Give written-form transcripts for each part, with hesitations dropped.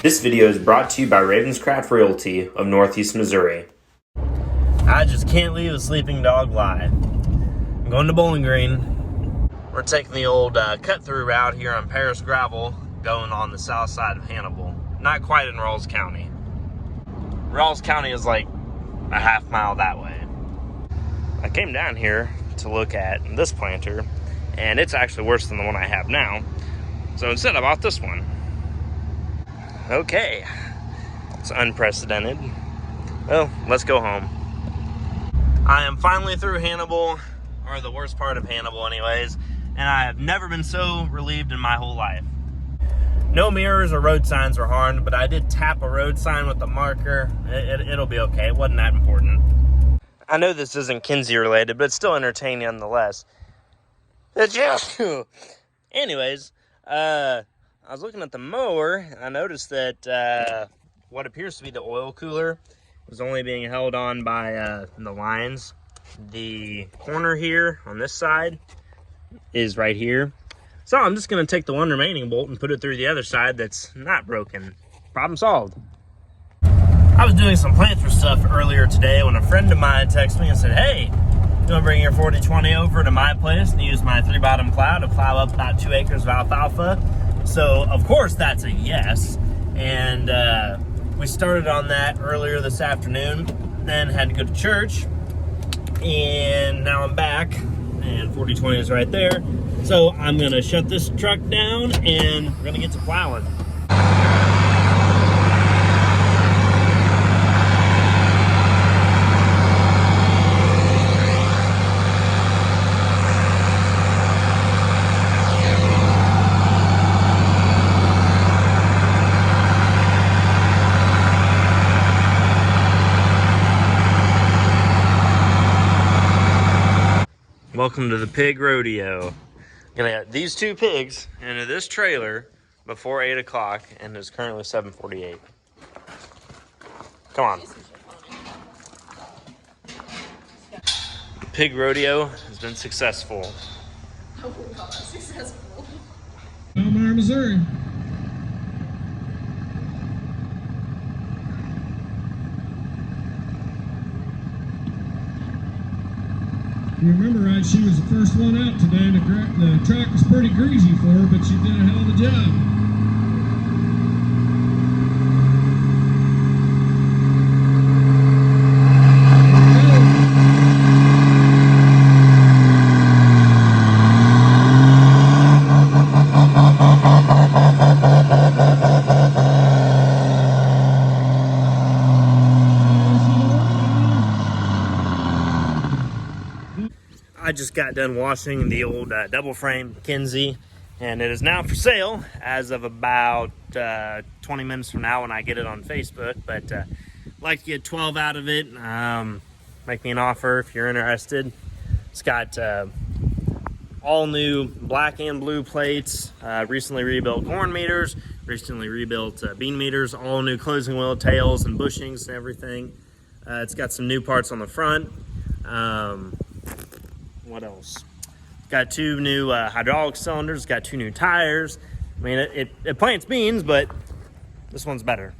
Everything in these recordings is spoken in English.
This video is brought to you by Ravenscraft Realty of Northeast Missouri. I just can't leave a sleeping dog lie. I'm going to Bowling Green. We're taking the old cut-through route here on Paris Gravel, going on the south side of Hannibal. Not quite in Rawls County. Rawls County is like a half mile that way. I came down here to look at this planter, and it's actually worse than the one I have now. So instead I bought this one. Okay, it's unprecedented. Well, let's go home. I am finally through Hannibal, or the worst part of Hannibal anyways, and I have never been so relieved in my whole life. No mirrors or road signs were harmed, but I did tap a road sign with the marker. It'll be okay, it wasn't that important. I know this isn't kinze related, but it's still entertaining nonetheless. Anyways, I was looking at the mower, and I noticed that what appears to be the oil cooler was only being held on by the lines. The corner here on this side is right here. So I'm just going to take the one remaining bolt and put it through the other side that's not broken. Problem solved. I was doing some planter stuff earlier today when a friend of mine texted me and said, "Hey, you want to bring your 4020 over to my place and use my 3-bottom plow to plow up about 2 acres of alfalfa?" So, of course, that's a yes. And we started on that earlier this afternoon, then had to go to church. And now I'm back, and 4020 is right there. So I'm going to shut this truck down, and we're going to get to plowing. Welcome to the pig rodeo. Gonna get these 2 pigs into this trailer before 8 o'clock, and it's currently 7:48. Come on. The pig rodeo has been successful. I wouldn't call that successful. Elmira, Missouri. You remember right, she was the first one out today. The track was pretty greasy for her, but she did a hell of a job. I just got done washing the old double frame kinze, and it is now for sale as of about 20 minutes from now when I get it on Facebook. But I'd like to get 12 out of it. Make me an offer if you're interested. It's got all new black and blue plates, recently rebuilt corn meters, recently rebuilt bean meters, all new closing wheel tails and bushings and everything. It's got some new parts on the front. What else? Got 2 new hydraulic cylinders, got 2 new tires. I mean, it plants beans, but this one's better.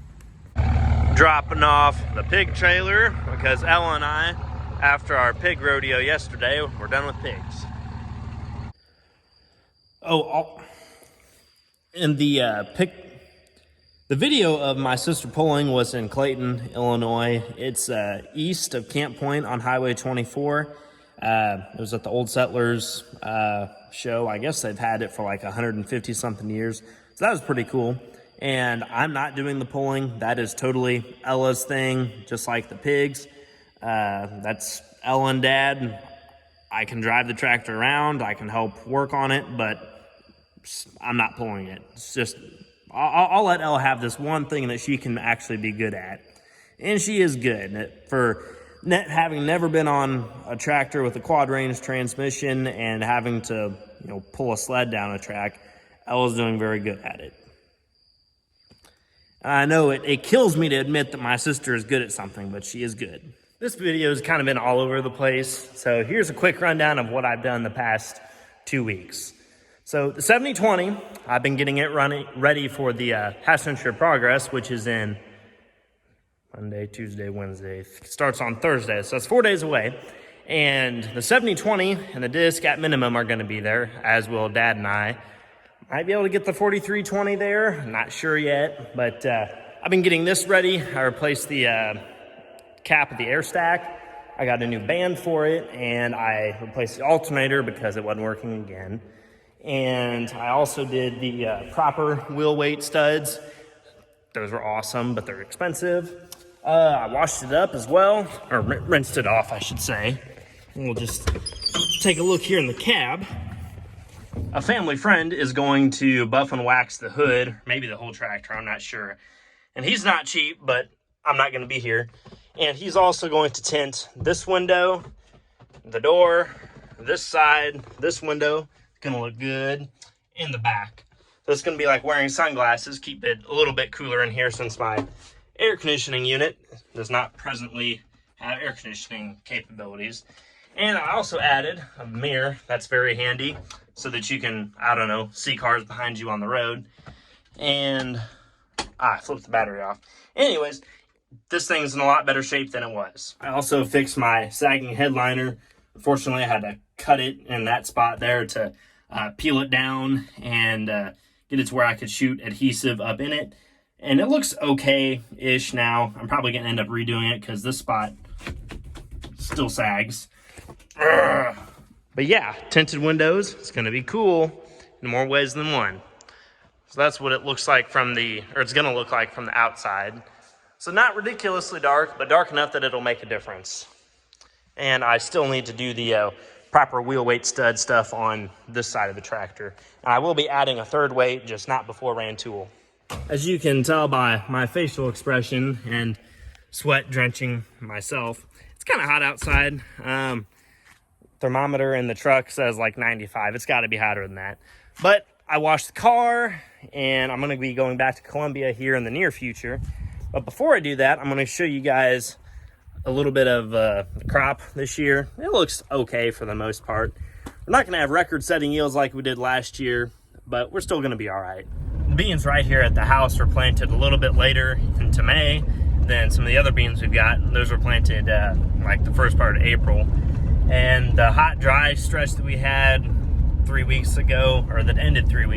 Dropping off the pig trailer because Ella and I, after our pig rodeo yesterday, we're done with pigs. And the video of my sister pulling was in Clayton, Illinois. It's east of Camp Point on Highway 24. It was at the Old Settlers show. I guess they've had it for like 150 something years. So that was pretty cool. And I'm not doing the pulling. That is totally Ella's thing, just like the pigs. That's Ella and Dad. I can drive the tractor around. I can help work on it, but I'm not pulling it. It's just, I'll let Ella have this one thing that she can actually be good at. And she is good. For having never been on a tractor with a quad range transmission and having to, pull a sled down a track, Ella's doing very good at it. I know it kills me to admit that my sister is good at something, but she is good. This video has kind of been all over the place, so here's a quick rundown of what I've done the past 2 weeks. So the 7020, I've been getting it ready for the half century of progress, which is in Monday, Tuesday, Wednesday. It starts on Thursday, so it's 4 days away. And the 7020 and the disc at minimum are going to be there, as will Dad and I. Might be able to get the 4320 there, not sure yet, but I've been getting this ready. I replaced the cap of the air stack. I got a new band for it, and I replaced the alternator because it wasn't working again. And I also did the proper wheel weight studs. Those were awesome, but they're expensive. I washed it up as well, or rinsed it off, I should say. And we'll just take a look here in the cab. A family friend is going to buff and wax the hood, maybe the whole tractor, I'm not sure. And he's not cheap, but I'm not going to be here. And he's also going to tint this window, the door, this side, this window. Gonna look good in the back. So it's gonna be like wearing sunglasses, keep it a little bit cooler in here since my air conditioning unit does not presently have air conditioning capabilities. And I also added a mirror that's very handy so that you can, I don't know, see cars behind you on the road. And I flipped the battery off. Anyways, this thing's in a lot better shape than it was. I also fixed my sagging headliner. Unfortunately, I had to cut it in that spot there to peel it down and get it to where I could shoot adhesive up in it. And it looks okay-ish now. I'm probably going to end up redoing it because this spot still sags. Ugh. But yeah, tinted windows. It's going to be cool in more ways than one. So that's what it looks like from it's going to look like from the outside. So not ridiculously dark, but dark enough that it'll make a difference. And I still need to do the proper wheel weight stud stuff on this side of the tractor. And I will be adding a third weight, just not before ran tool. As you can tell by my facial expression and sweat drenching myself, it's kind of hot outside. Thermometer in the truck says like 95. It's got to be hotter than that. But I washed the car, and I'm going to be going back to Columbia here in the near future. But before I do that, I'm going to show you guys a little bit of the crop this year. It looks okay for the most part. We're not going to have record-setting yields like we did last year, but we're still going to be all right. The beans right here at the house were planted a little bit later into May than some of the other beans we've got. Those were planted like the first part of April. And the hot, dry stretch that we had 3 weeks ago, or that ended 2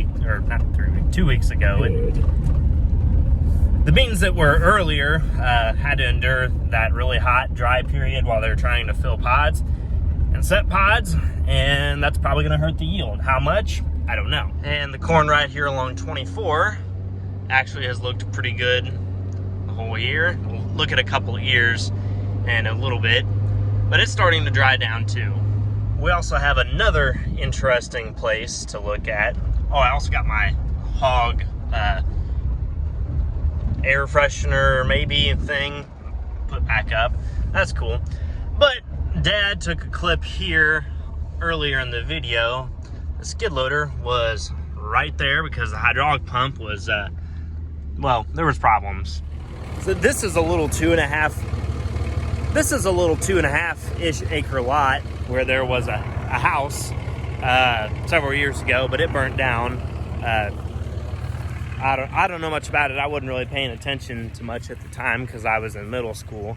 weeks ago, the beans that were earlier had to endure that really hot, dry period while they're trying to fill pods and set pods, and that's probably going to hurt the yield. How much? I don't know. And the corn right here along 24 actually has looked pretty good the whole year. We'll look at a couple of ears in a little bit, but it's starting to dry down too. We also have another interesting place to look at. Oh, I also got my hog air freshener maybe thing put back up. That's cool. But Dad took a clip here earlier in the video. The skid loader was right there because the hydraulic pump was well, there was problems. So this is a little 2.5-ish acre lot where there was a house several years ago, but it burnt down. I don't know much about it. I wasn't really paying attention to much at the time because I was in middle school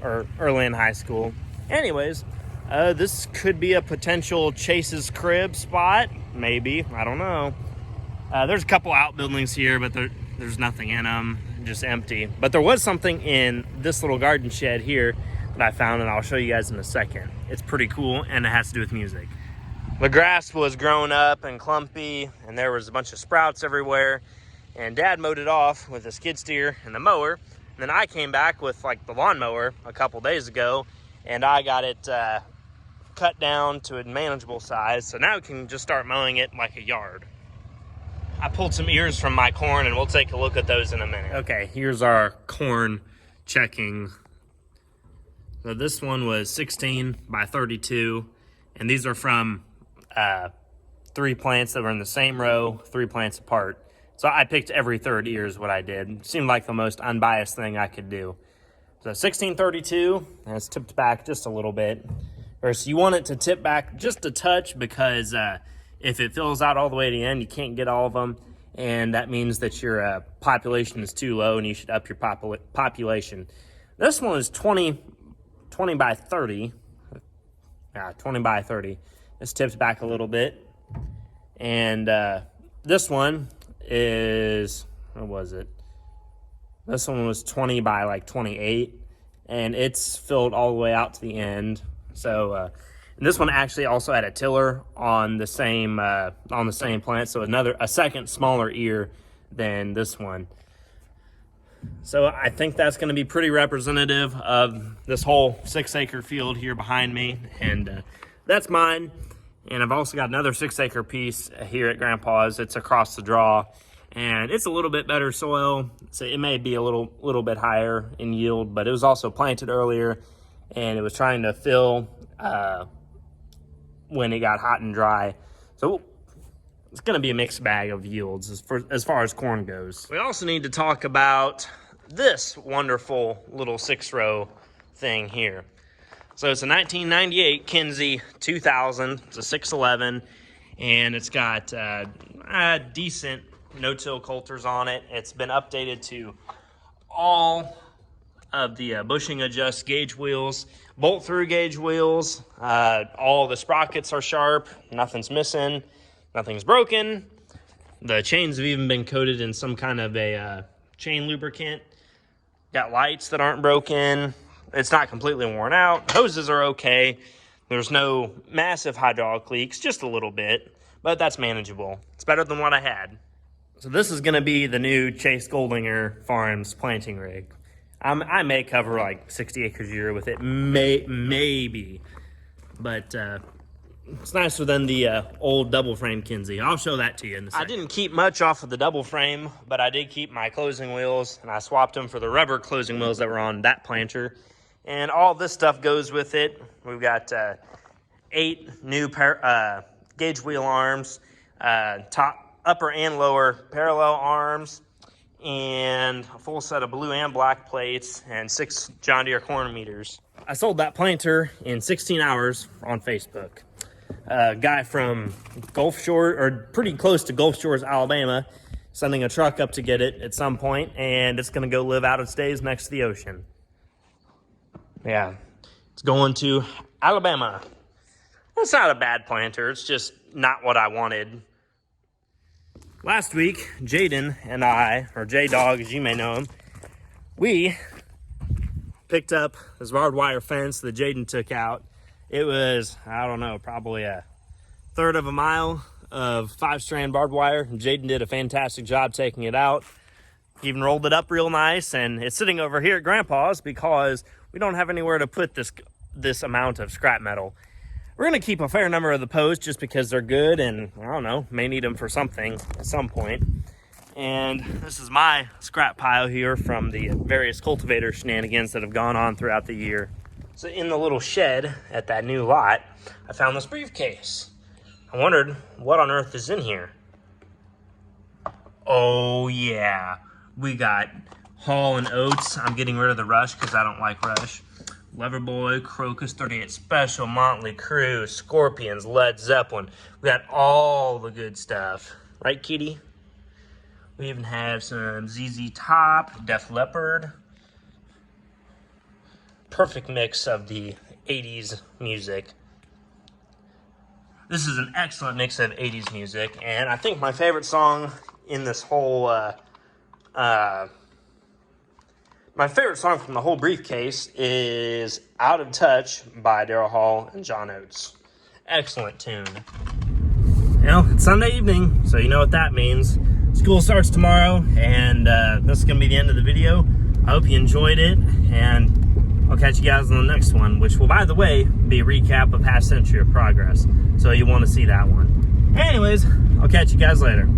or early in high school. Anyways, this could be a potential Chase's crib spot. Maybe. I don't know. There's a couple outbuildings here, but there's nothing in them. Just empty. But there was something in this little garden shed here that I found, and I'll show you guys in a second. It's pretty cool, and it has to do with music. The grass was grown up and clumpy, and there was a bunch of sprouts everywhere. And Dad mowed it off with a skid steer and the mower. And then I came back with like the lawnmower a couple days ago, and I got it cut down to a manageable size. So now we can just start mowing it like a yard. I pulled some ears from my corn, and we'll take a look at those in a minute. Okay, here's our corn checking. So this one was 16 by 32, and these are from 3 plants that were in the same row, 3 plants apart. So I picked every third ear is what I did. Seemed like the most unbiased thing I could do. So 1632, and it's tipped back just a little bit. Or so you want it to tip back just a touch because If it fills out all the way to the end, you can't get all of them, and that means that your population is too low and you should up your population. This one is 20 by 30. Yeah, 20 by 30. It's tipped back a little bit. And this one is, what was it? This one was 20 by like 28, and it's filled all the way out to the end. So, and this one actually also had a tiller on the same plant, so a second smaller ear than this one. So I think that's going to be pretty representative of this whole 6-acre field here behind me, and that's mine. And I've also got another 6-acre piece here at Grandpa's. It's across the draw, and it's a little bit better soil, so it may be a little bit higher in yield, but it was also planted earlier, and it was trying to fill when it got hot and dry. So it's going to be a mixed bag of yields as far as corn goes. We also need to talk about this wonderful little 6-row thing here. So it's a 1998 Kinze 2000. It's a 611, and it's got decent no-till coulters on it. It's been updated to all of the bushing adjust gauge wheels, bolt-through gauge wheels. All the sprockets are sharp. Nothing's missing. Nothing's broken. The chains have even been coated in some kind of a chain lubricant. Got lights that aren't broken. It's not completely worn out. Hoses are okay. There's no massive hydraulic leaks, just a little bit, but that's manageable. It's better than what I had. So this is going to be the new Chase Goldinger Farms planting rig. I may cover like 60 acres a year with it, maybe, but it's nicer than the old double frame Kinze. I'll show that to you in a second. I didn't keep much off of the double frame, but I did keep my closing wheels, and I swapped them for the rubber closing wheels that were on that planter. And all this stuff goes with it. We've got 8 new gauge wheel arms, upper and lower parallel arms, and a full set of blue and black plates, and 6 John Deere corn meters. I sold that planter in 16 hours on Facebook. A guy from Gulf Shore, or pretty close to Gulf Shores, Alabama, sending a truck up to get it at some point, and it's going to go live out of stays next to the ocean. Yeah, it's going to Alabama. It's not a bad planter. It's just not what I wanted. Last week, Jaden and I, or J-Dog as you may know him, we picked up this barbed wire fence that Jaden took out. It was, I don't know, probably a third of a mile of 5-strand barbed wire. Jaden did a fantastic job taking it out. He even rolled it up real nice, and it's sitting over here at Grandpa's because we don't have anywhere to put this amount of scrap metal. We're going to keep a fair number of the posts just because they're good, and I don't know, may need them for something at some point. And this is my scrap pile here from the various cultivator shenanigans that have gone on throughout the year. So in the little shed at that new lot, I found this briefcase. I wondered what on earth is in here. Oh yeah, we got Hall & Oates. I'm getting rid of the Rush because I don't like Rush. Loverboy, Crocus, 38 Special, Motley Crue, Scorpions, Led Zeppelin. We got all the good stuff. Right, kitty? We even have some ZZ Top, Def Leppard. Perfect mix of the 80s music. This is an excellent mix of 80s music, and I think my favorite song in this whole my favorite song from the whole briefcase is Out of Touch by Daryl Hall and John Oates. Excellent tune. Well, it's Sunday evening, so you know what that means. School starts tomorrow, and this is going to be the end of the video. I hope you enjoyed it, and I'll catch you guys on the next one, which will, by the way, be a recap of Half Century of Progress. So you'll want to see that one. Anyways, I'll catch you guys later.